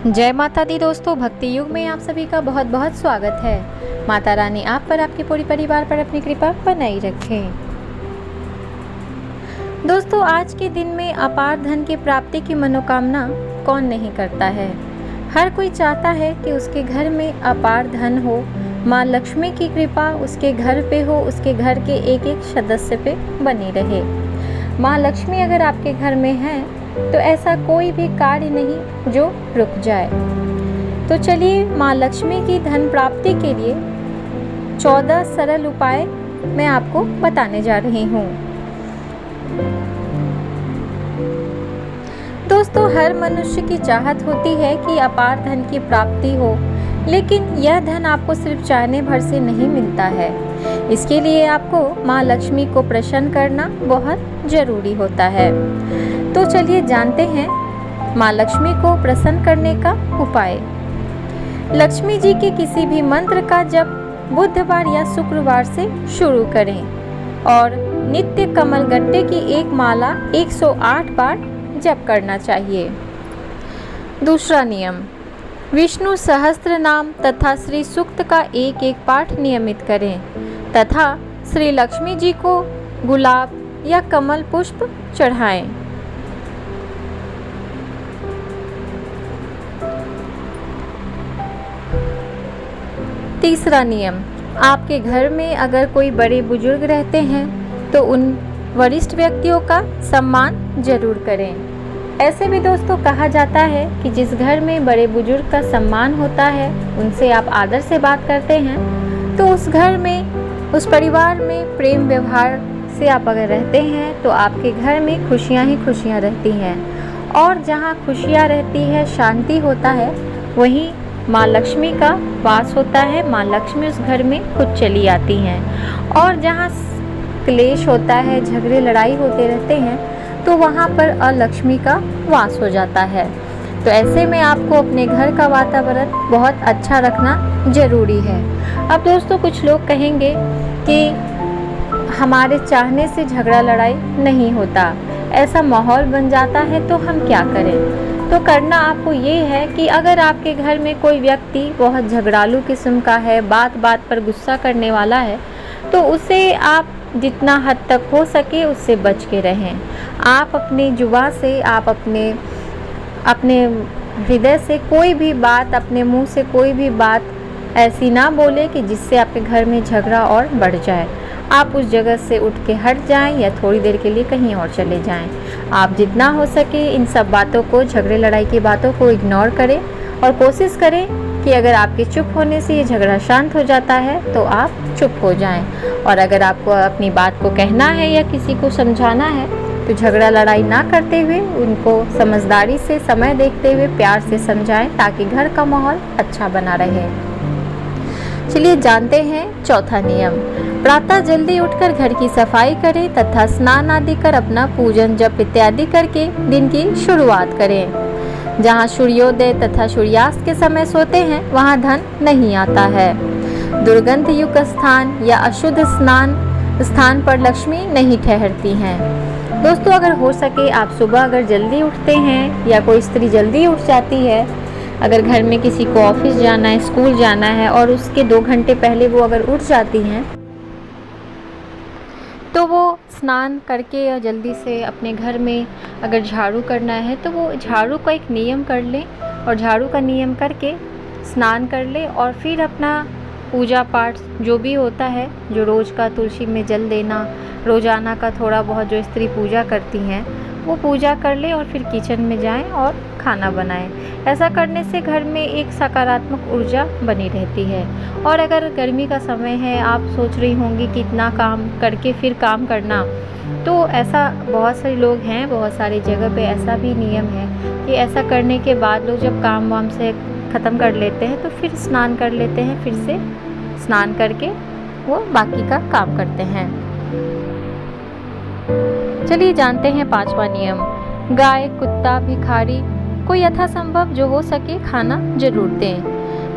जय माता दी दोस्तों, भक्ति युग में आप सभी का बहुत बहुत स्वागत है। माता रानी आप पर, आपके पूरे परिवार पर अपनी कृपा बनाई रखें। दोस्तों, आज के दिन में अपार धन की प्राप्ति की मनोकामना कौन नहीं करता है। हर कोई चाहता है कि उसके घर में अपार धन हो, माँ लक्ष्मी की कृपा उसके घर पे हो, उसके घर के एक एक सदस्य पे बनी रहे। माँ लक्ष्मी अगर आपके घर में है तो ऐसा कोई भी कार्य नहीं जो रुक जाए। तो चलिए, माँ लक्ष्मी की धन प्राप्ति के लिए 14 सरल उपाय मैं आपको बताने जा रही हूँ। दोस्तों, हर मनुष्य की चाहत होती है कि अपार धन की प्राप्ति हो, लेकिन यह धन आपको सिर्फ चाहने भर से नहीं मिलता है। इसके लिए आपको माँ लक्ष्मी को प्रसन्न करना बहुत जरूरी होता है। तो चलिए जानते हैं माँ लक्ष्मी को प्रसन्न करने का उपाय। लक्ष्मी जी के किसी भी मंत्र का जप बुधवार या शुक्रवार से शुरू करें और नित्य कमल गट्टे की एक माला 108 बार जप करना चाहिए। दूसरा नियम, विष्णु सहस्त्र नाम तथा श्री सूक्त का एक एक पाठ नियमित करें तथा श्री लक्ष्मी जी को गुलाब या कमल पुष्प चढ़ाएं। तीसरा नियम, आपके घर में अगर कोई बड़े बुजुर्ग रहते हैं तो उन वरिष्ठ व्यक्तियों का सम्मान जरूर करें। ऐसे भी दोस्तों कहा जाता है कि जिस घर में बड़े बुजुर्ग का सम्मान होता है, उनसे आप आदर से बात करते हैं, तो उस घर में, उस परिवार में प्रेम व्यवहार से आप अगर रहते हैं तो आपके घर में खुशियाँ ही खुशियाँ रहती हैं। और जहाँ खुशियाँ रहती है, शांति होता है, वहीं माँ लक्ष्मी का वास होता है। माँ लक्ष्मी उस घर में खुद चली आती हैं। और जहाँ क्लेश होता है, झगड़े लड़ाई होते रहते हैं, तो वहाँ पर अलक्ष्मी का वास हो जाता है। तो ऐसे में आपको अपने घर का वातावरण बहुत अच्छा रखना जरूरी है। अब दोस्तों, कुछ लोग कहेंगे कि हमारे चाहने से झगड़ा लड़ाई नहीं होता, ऐसा माहौल बन जाता है, तो हम क्या करें। तो करना आपको ये है कि अगर आपके घर में कोई व्यक्ति बहुत झगड़ालू किस्म का है, बात बात पर गुस्सा करने वाला है, तो उसे आप जितना हद तक हो सके उससे बच के रहें। आप अपनी जुबान से, आप अपने हृदय से कोई भी बात, अपने मुंह से कोई भी बात ऐसी ना बोले कि जिससे आपके घर में झगड़ा और बढ़ जाए। आप उस जगह से उठ के हट जाएं या थोड़ी देर के लिए कहीं और चले जाएं। आप जितना हो सके इन सब बातों को, झगड़े लड़ाई की बातों को इग्नोर करें और कोशिश करें कि अगर आपके चुप होने से ये झगड़ा शांत हो जाता है तो आप चुप हो जाएं। और अगर आपको अपनी बात को कहना है या किसी को समझाना है तो झगड़ा लड़ाई ना करते हुए उनको समझदारी से, समय देखते हुए प्यार से समझाएं, ताकि घर का माहौल अच्छा बना रहे। चलिए जानते हैं चौथा नियम। प्रातः जल्दी उठकर घर की सफाई करें तथा स्नान आदि कर अपना पूजन जप इत्यादि करके दिन की शुरुआत करें। जहाँ सूर्योदय तथा सूर्यास्त के समय सोते हैं वहाँ धन नहीं आता है। दुर्गंध युक्त स्थान या अशुद्ध स्थान पर लक्ष्मी नहीं ठहरती हैं। दोस्तों, अगर हो सके आप सुबह अगर जल्दी उठते हैं या कोई स्त्री जल्दी उठ जाती है, अगर घर में किसी को ऑफिस जाना है, स्कूल जाना है और उसके 2 घंटे पहले वो अगर उठ जाती हैं, तो वो स्नान करके या जल्दी से अपने घर में अगर झाड़ू करना है तो वो झाड़ू का एक नियम कर लें और झाड़ू का नियम करके स्नान कर ले और फिर अपना पूजा पाठ जो भी होता है, जो रोज़ का तुलसी में जल देना, रोज़ाना का थोड़ा बहुत जो स्त्री पूजा करती हैं वो पूजा कर ले और फिर किचन में जाएं और खाना बनाएं। ऐसा करने से घर में एक सकारात्मक ऊर्जा बनी रहती है। और अगर गर्मी का समय है, आप सोच रही होंगी कि इतना काम करके फिर काम करना, तो ऐसा बहुत सारे लोग हैं, बहुत सारी जगह पे ऐसा भी नियम है कि ऐसा करने के बाद लोग जब काम वाम से ख़त्म कर लेते हैं तो फिर स्नान कर लेते हैं, फिर से स्नान करके वो बाकी का काम करते हैं। चलिए जानते हैं पांचवा नियम। गाय, कुत्ता, भिखारी को यथासंभव जो हो सके खाना जरूर दें।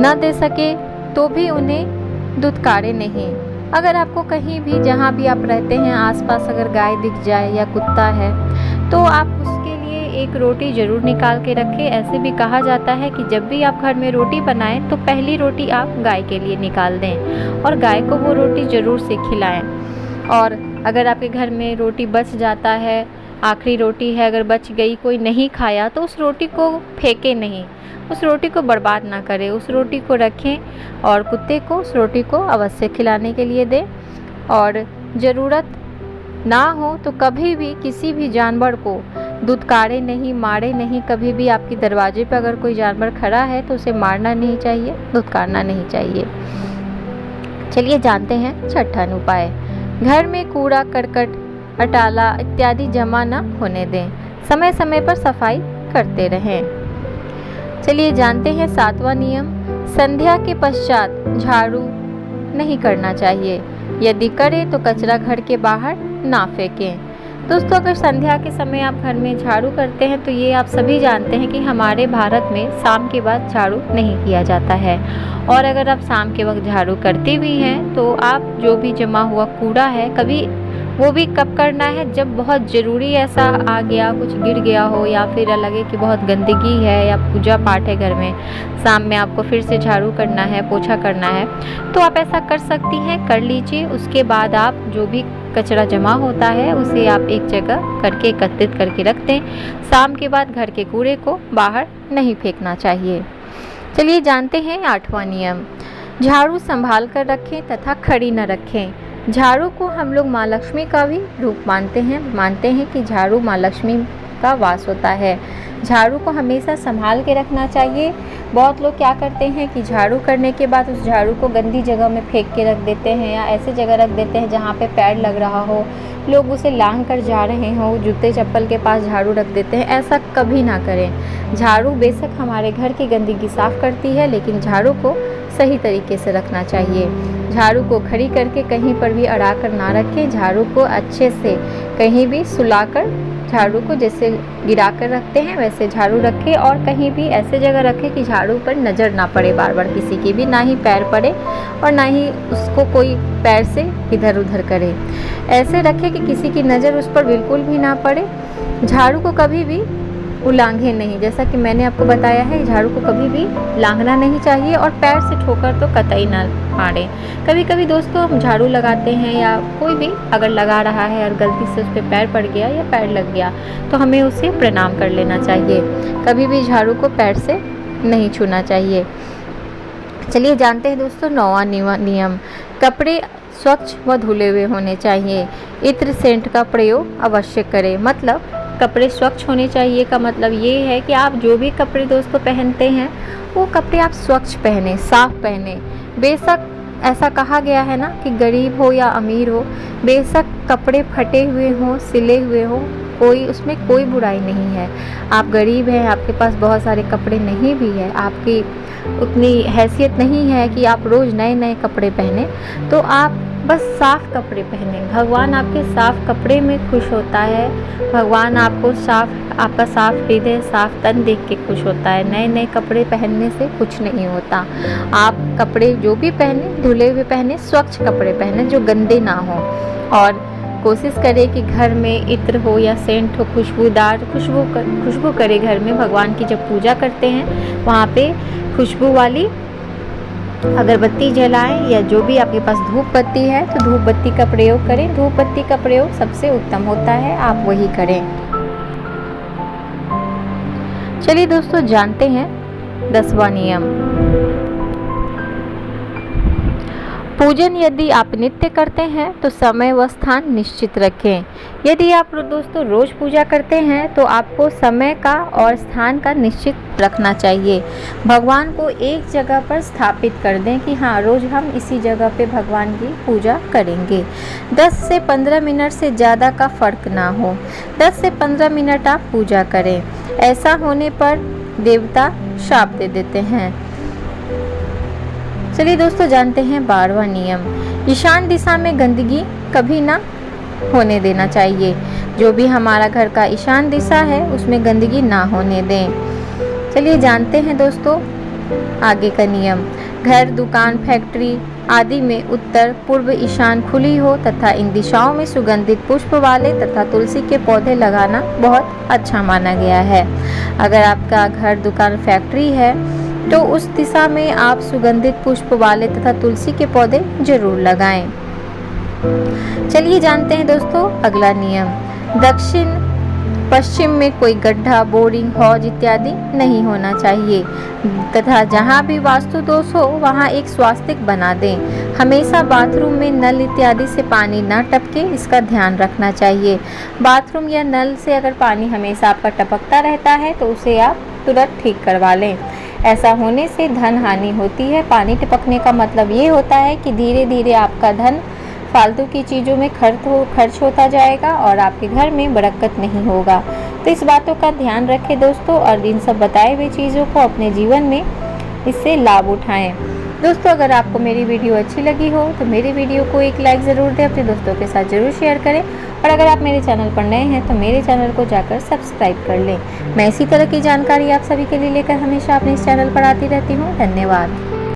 न दे सके तो भी उन्हें दुत्कारे नहीं। अगर आपको कहीं भी, जहाँ भी आप रहते हैं, आसपास अगर गाय दिख जाए या कुत्ता है, तो आप उसके लिए एक रोटी जरूर निकाल के रखें। ऐसे भी कहा जाता है कि जब भी आप घर में रोटी बनाएं तो पहली रोटी आप गाय के लिए निकाल दें और गाय को वो रोटी ज़रूर से खिलाएं। और अगर आपके घर में रोटी बच जाता है, आखिरी रोटी है, अगर बच गई, कोई नहीं खाया, तो उस रोटी को फेंके नहीं, उस रोटी को बर्बाद ना करें, उस रोटी को रखें और कुत्ते को उस रोटी को अवश्य खिलाने के लिए दें। और ज़रूरत ना हो तो कभी भी किसी भी जानवर को दुत्कारे नहीं, मारे नहीं। कभी भी आपके दरवाजे पर अगर कोई जानवर खड़ा है तो उसे मारना नहीं चाहिए, दुत्कारना नहीं चाहिए। चलिए जानते हैं छठा उपाय। घर में कूड़ा करकट, अटाला इत्यादि जमा न होने दें। समय समय पर सफाई करते रहें। चलिए जानते हैं सातवां नियम। संध्या के पश्चात झाड़ू नहीं करना चाहिए। यदि करें तो कचरा घर के बाहर ना फेंकें। दोस्तों, अगर संध्या के समय आप घर में झाड़ू करते हैं तो ये आप सभी जानते हैं कि हमारे भारत में शाम के बाद झाड़ू नहीं किया जाता है। और अगर आप शाम के वक्त झाड़ू करते भी हैं तो आप जो भी जमा हुआ कूड़ा है, कभी वो भी कब करना है, जब बहुत ज़रूरी ऐसा आ गया, कुछ गिर गया हो या फिर लगे कि बहुत गंदगी है या पूजा पाठ है घर में, शाम में आपको फिर से झाड़ू करना है, पोछा करना है, तो आप ऐसा कर सकती हैं, कर लीजिए। उसके बाद आप जो भी कचरा जमा होता है उसे आप एक जगह करके एकत्रित करके रख दें। शाम के बाद घर के कूड़े को बाहर नहीं फेंकना चाहिए। चलिए जानते हैं आठवां नियम। झाड़ू संभाल कर रखें तथा खड़ी न रखें। झाड़ू को हम लोग माँ लक्ष्मी का भी रूप मानते हैं कि झाड़ू माँ लक्ष्मी का वास होता है। झाड़ू को हमेशा संभाल के रखना चाहिए। बहुत लोग क्या करते हैं कि झाड़ू करने के बाद उस झाड़ू को गंदी जगह में फेंक के रख देते हैं या ऐसे जगह रख देते हैं जहाँ पे पैर लग रहा हो, लोग उसे लांग कर जा रहे हों, जूते चप्पल के पास झाड़ू रख देते हैं। ऐसा कभी ना करें। झाड़ू बेशक हमारे घर की गंदगी साफ़ करती है, लेकिन झाड़ू को सही तरीके से रखना चाहिए। झाड़ू को खड़ी करके कहीं पर भी अड़ा कर ना रखें। झाड़ू को अच्छे से कहीं भी सुलाकर, झाड़ू को जैसे गिरा कर रखते हैं वैसे झाड़ू रखें और कहीं भी ऐसे जगह रखें कि झाड़ू पर नज़र ना पड़े बार बार किसी की भी, ना ही पैर पड़े और ना ही उसको कोई पैर से इधर उधर करे। ऐसे रखें कि किसी की नज़र उस पर बिल्कुल भी ना पड़े। झाड़ू को कभी भी उलांघे नहीं, जैसा कि मैंने आपको बताया है, झाड़ू को कभी भी लांघना नहीं चाहिए और पैर से ठोकर तो कतई ना मारें। कभी कभी दोस्तों हम झाड़ू लगाते हैं या कोई भी अगर लगा रहा है और गलती से उस पर पैर पड़ गया या पैर लग गया तो हमें उसे प्रणाम कर लेना चाहिए। कभी भी झाड़ू को पैर से नहीं छूना चाहिए। चलिए जानते हैं दोस्तों नौवां नियम। कपड़े स्वच्छ व धुले हुए होने चाहिए। इत्र सेंट का प्रयोग अवश्य करें। मतलब कपड़े स्वच्छ होने चाहिए का मतलब ये है कि आप जो भी कपड़े दोस्तों पहनते हैं वो कपड़े आप स्वच्छ पहने, साफ पहने। बेशक ऐसा कहा गया है ना कि गरीब हो या अमीर हो, बेशक कपड़े फटे हुए हों, सिले हुए हों, उसमें कोई बुराई नहीं है। आप गरीब हैं, आपके पास बहुत सारे कपड़े नहीं भी है, आपकी उतनी हैसियत नहीं है कि आप रोज़ नए नए कपड़े पहने, तो आप बस साफ़ कपड़े पहने। भगवान आपके साफ़ कपड़े में खुश होता है। भगवान आपको आपका साफ़ हृदय, साफ़ तन देख के खुश होता है। नए नए कपड़े पहनने से कुछ नहीं होता। आप कपड़े जो भी पहने धुले हुए पहने, स्वच्छ कपड़े पहने जो गंदे ना हो। और कोशिश करें कि घर में इत्र हो या सेंट हो, खुशबूदार खुशबू करे घर में। भगवान की जब पूजा करते हैं वहाँ पे खुशबू वाली अगरबत्ती जलाएं या जो भी आपके पास धूप बत्ती है तो धूप बत्ती का प्रयोग करें। धूप बत्ती का प्रयोग सबसे उत्तम होता है, आप वही करें। चलिए दोस्तों जानते हैं 10वां नियम। पूजन यदि आप नित्य करते हैं तो समय व स्थान निश्चित रखें। यदि आप दोस्तों रोज़ पूजा करते हैं तो आपको समय का और स्थान का निश्चित रखना चाहिए। भगवान को एक जगह पर स्थापित कर दें कि हाँ, रोज़ हम इसी जगह पे भगवान की पूजा करेंगे। 10 से 15 मिनट से ज़्यादा का फ़र्क ना हो। 10 से 15 मिनट आप पूजा करें। ऐसा होने पर देवता शाप दे देते हैं। चलिए दोस्तों जानते हैं 12वां नियम। ईशान दिशा में गंदगी कभी ना होने देना चाहिए। जो भी हमारा घर का ईशान दिशा है उसमें गंदगी ना होने दें। चलिए जानते हैं दोस्तों आगे का नियम। घर, दुकान, फैक्ट्री आदि में उत्तर पूर्व ईशान खुली हो तथा इन दिशाओं में सुगंधित पुष्प वाले तथा तुलसी के पौधे लगाना बहुत अच्छा माना गया है। अगर आपका घर, दुकान, फैक्ट्री है तो उस दिशा में आप सुगंधित पुष्प वाले तथा तुलसी के पौधे जरूर लगाएं। चलिए जानते हैं दोस्तों अगला नियम। दक्षिण पश्चिम में कोई गड्ढा, बोरिंग, हौज इत्यादि नहीं होना चाहिए तथा जहाँ भी वास्तु दोष हो वहाँ एक स्वास्तिक बना दें। हमेशा बाथरूम में नल इत्यादि से पानी न टपके, इसका ध्यान रखना चाहिए। बाथरूम या नल से अगर पानी हमेशा आपका टपकता रहता है तो उसे आप तुरंत ठीक करवा लें। ऐसा होने से धन हानि होती है। पानी टपकने का मतलब ये होता है कि धीरे धीरे आपका धन फालतू की चीज़ों में खर्च होता जाएगा और आपके घर में बरकत नहीं होगा। तो इस बातों का ध्यान रखें दोस्तों और इन सब बताए हुए चीज़ों को अपने जीवन में इससे लाभ उठाएं। दोस्तों अगर आपको मेरी वीडियो अच्छी लगी हो तो मेरी वीडियो को एक लाइक ज़रूर दें, अपने दोस्तों के साथ ज़रूर शेयर करें और अगर आप मेरे चैनल पर नए हैं तो मेरे चैनल को जाकर सब्सक्राइब कर लें। मैं इसी तरह की जानकारी आप सभी के लिए लेकर हमेशा अपने इस चैनल पर आती रहती हूँ। धन्यवाद।